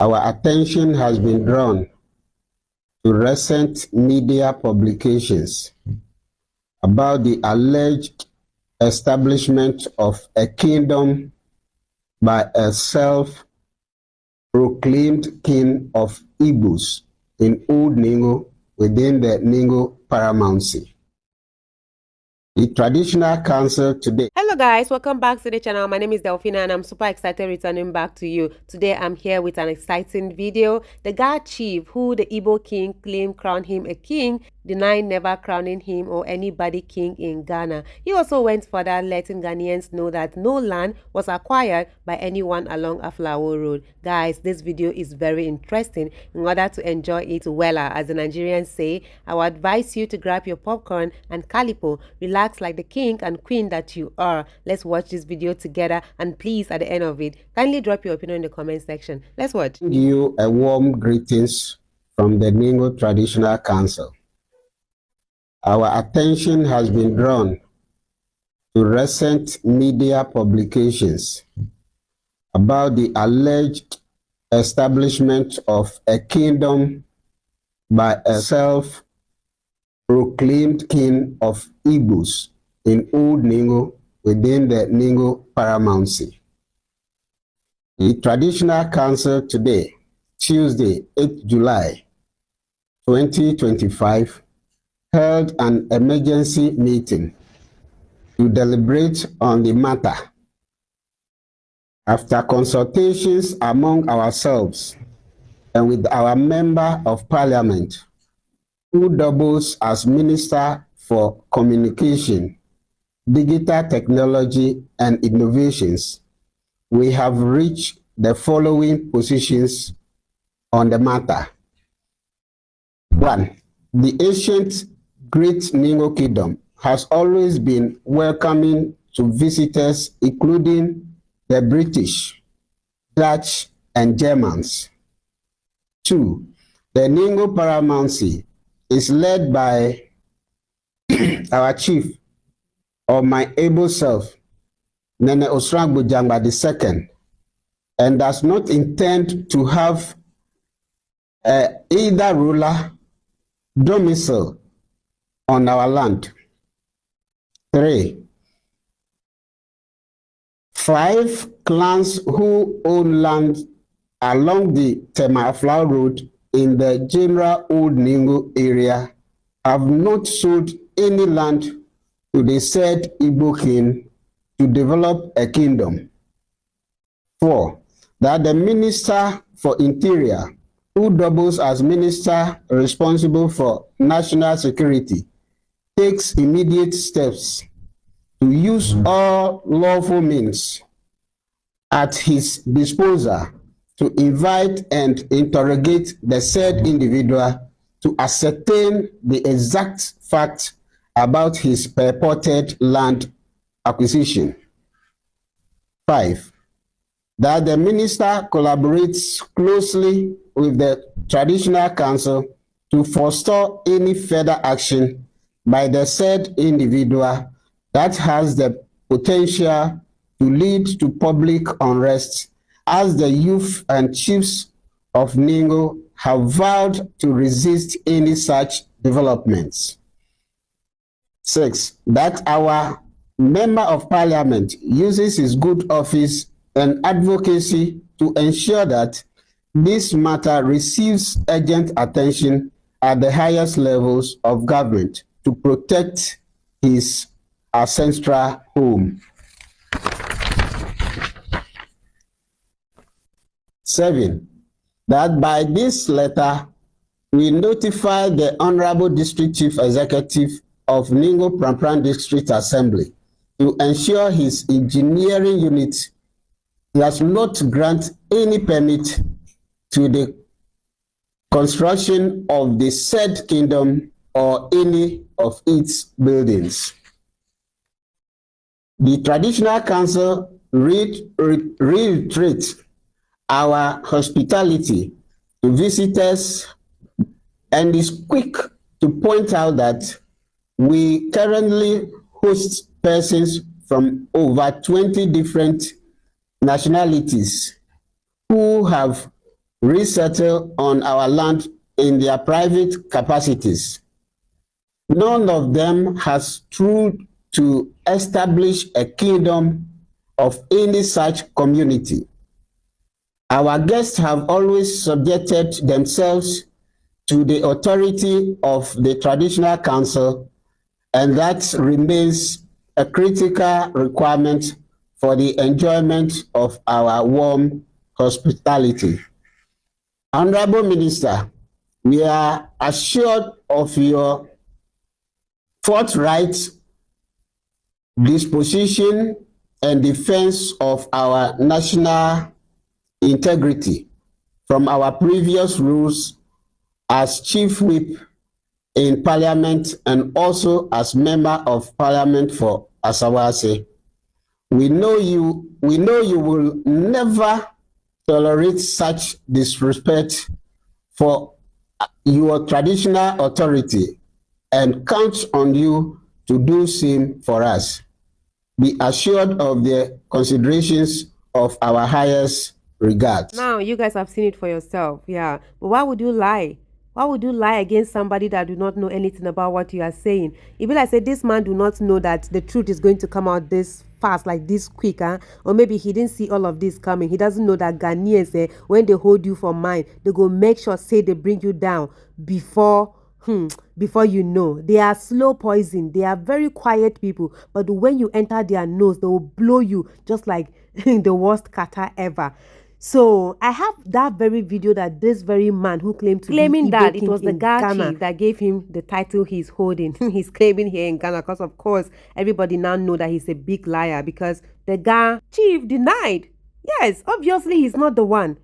Our attention has been drawn to recent media publications about the alleged establishment of a kingdom by a self-proclaimed king of Igbos in Old Ningo within the Ningo paramountcy. The traditional council today. Hello guys, welcome back to the channel. My name is Delphina and I'm super excited returning back to you. Today I'm here with an exciting video. The Ga chief who the Igbo king claimed crowned him a king, denied never crowning him or anybody king in Ghana. He also went further, letting Ghanaians know that no land was acquired by anyone along Aflawo Road. Guys, this video is very interesting. In order to enjoy it wella, as the Nigerians say, I would advise you to grab your popcorn and calipo, relax like the king and queen that you are. Let's watch this video together, and please, at the end of it, kindly drop your opinion in the comment section. Let's watch. You a warm greetings from the Ningo Traditional Council. Our attention has been drawn to recent media publications about the alleged establishment of a kingdom by a self-proclaimed king of Igbos in Old Ningo within the Ningo paramountcy. The Traditional Council today, Tuesday, 8th July 2025, held an emergency meeting to deliberate on the matter. After consultations among ourselves and with our Member of Parliament, who doubles as Minister for Communication, Digital Technology and Innovations, we have reached the following positions on the matter. 1. The ancient Great Ningo Kingdom has always been welcoming to visitors, including the British, Dutch, and Germans. 2. The Ningo paramountcy is led by our chief, or my able self, Nene Osrangbo Jangba II, and does not intend to have either ruler, domicile on our land. 3. 5 clans who own land along the Temaflau Road in the general Old Ningo area have not sold any land to the said Igbo king to develop a kingdom. 4. That the Minister for Interior, who doubles as Minister responsible for national security, takes immediate steps to use all lawful means at his disposal to invite and interrogate the said individual to ascertain the exact fact about his purported land acquisition. 5. That the minister collaborates closely with the Traditional Council to forestall any further action by the said individual that has the potential to lead to public unrest, as the youth and chiefs of Ningo have vowed to resist any such developments. 6. That our Member of Parliament uses his good office and advocacy to ensure that this matter receives urgent attention at the highest levels of government to protect his ancestral home. 7. That by this letter, we notify the Honorable District Chief Executive of Ningo Prampran District Assembly to ensure his engineering unit does not grant any permit to the construction of the said kingdom or any of its buildings. The Traditional Council reiterates our hospitality to visitors and is quick to point out that we currently host persons from over 20 different nationalities who have resettle on our land in their private capacities. None of them has tried to establish a kingdom of any such community. Our guests have always subjected themselves to the authority of the traditional council, and that remains a critical requirement for the enjoyment of our warm hospitality. Honorable Minister, we are assured of your forthright disposition and defense of our national integrity from our previous rules as Chief Whip in Parliament and also as Member of Parliament for Asawase. We know you will never tolerate such disrespect for your traditional authority and count on you to do same for us. Be assured of the considerations of our highest regards. Now, you guys have seen it for yourself, yeah. But why would you lie? Why would you lie against somebody that do not know anything about what you are saying? If I say this man do not know that the truth is going to come out this fast, like this quick, huh? Or maybe he didn't see all of this coming. He doesn't know that Ghanaians, when they hold you for mine, they go make sure say they bring you down before you know. They are slow poison. They are very quiet people, but when you enter their nose, they will blow you just like the worst kata ever. So I have that very video that this very man who claiming that it was the Ghana chief that gave him the title he's holding. He's claiming here in Ghana because of course everybody now know that he's a big liar because the Ghana chief denied. Yes, obviously he's not the one.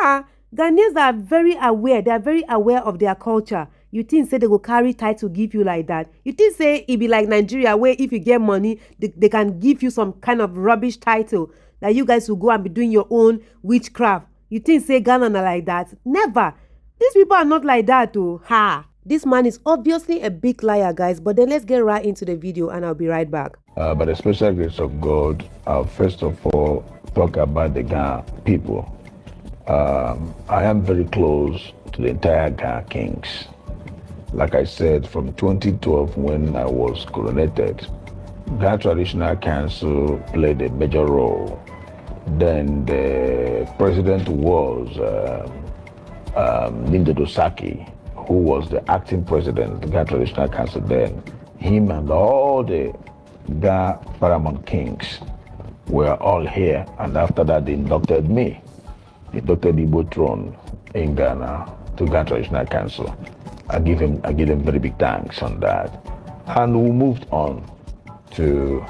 Yeah, Ghanaians are very aware. They are very aware of their culture. You think say they will carry title give you like that? You think say it be like Nigeria where if you get money they can give you some kind of rubbish title that you guys will go and be doing your own witchcraft? You think say Ghana are like that? Never. These people are not like that too. Ha! This man is obviously a big liar, guys. But then let's get right into the video and I'll be right back. By the special grace of God, I'll first of all talk about the Ghana people. I am very close to the entire Ghana kings. Like I said, from 2012 when I was coronated, Ghana Traditional Council played a major role. Then the president was Nindo Saki, who was the acting president of the Ghana Traditional Council then. Him and all the Ghana paramount kings were all here, and after that they inducted me. They inducted the Igbo throne in Ghana to Ghana Traditional Council. I give him very big thanks on that. And we moved on to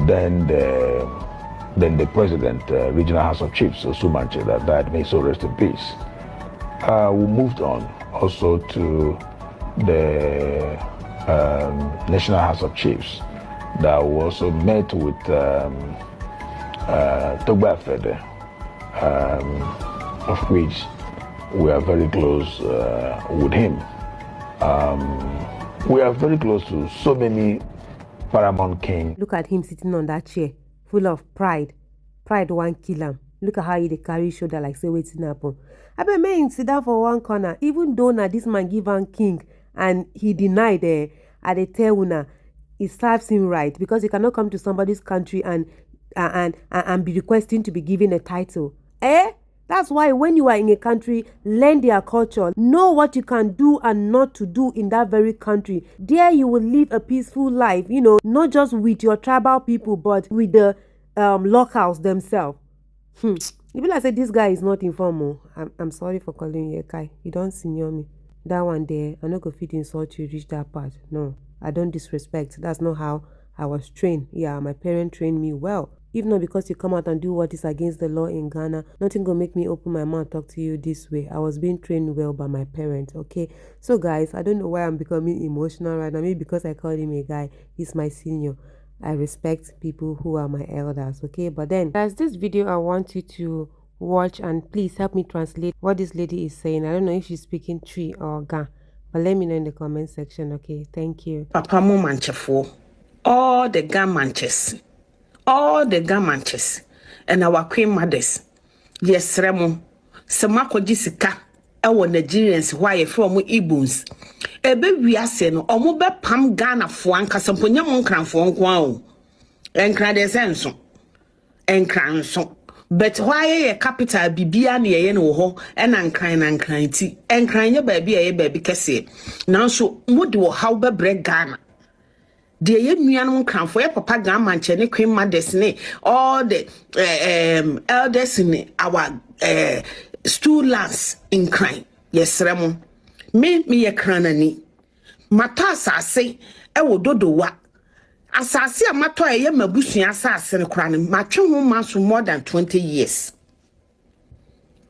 then the president, Regional House of Chiefs, Osumanche, that died, may so rest in peace. We moved on also to the National House of Chiefs that we also met with Togba Fede, of which we are very close with him. We are very close to so many paramount kings. Look at him sitting on that chair, full of pride. Pride won't kill him. Look at how he carry shoulder like say waiting happen. I bet me sit down for one corner, even though now this man give him king and he denied at the tell una, it serves him right because he cannot come to somebody's country and be requesting to be given a title. That's why when you are in a country, learn their culture, know what you can do and not to do in that very country. There you will live a peaceful life, not just with your tribal people, but with the locals themselves. If I say this guy is not informal, I'm sorry for calling you a guy. You don't senior me. That one there, I'm not going to fit insult you, reach that part. No, I don't disrespect. That's not how I was trained. Yeah, my parents trained me well. If not because you come out and do what is against the law in Ghana, nothing gonna make me open my mouth talk to you this way. I was being trained well by my parents, okay? So guys, I don't know why I'm becoming emotional right now. Maybe because I called him a guy. He's my senior. I respect people who are my elders, okay? But then, guys, this video I want you to watch and please help me translate what this lady is saying. I don't know if she's speaking Tree or Ga, but let me know in the comment section, okay? Thank you. Papa mo manchefo, all the Ga manches. All the Gamanches and our queen mothers. Yes, Remo, se makɔgye sika ɛwɔ Nigerians who are from Igbos ebe wiase no ɔmo bɛpam Ghana fo ankasa mponya mo nkranfo nko a o enkran de senso enkran so but why ye capital bibia na ye no ho ɛna nkran ti enkran ye baabi a ye baabi kɛse nanso mo de wo haw bɛbrɛ Ghana de ye nuanom nkranfo ye papa Ghana nche ne queen mothers ne all the elders in our stool lands in crime yes remo me ye kranani mata asase e wo dodowa asase a mato ye mabusua asase ne kra ne matwe ho maso more than 20 years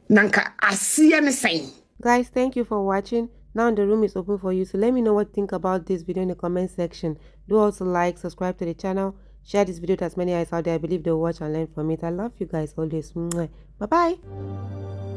nanka asiye ne sen. Guys, thank you for watching. Now the room is open for you, so let me know what you think about this video in the comment section. Do also like, subscribe to the channel, share this video to as many eyes out there. I believe they'll watch and learn from it. I love you guys always. Bye bye.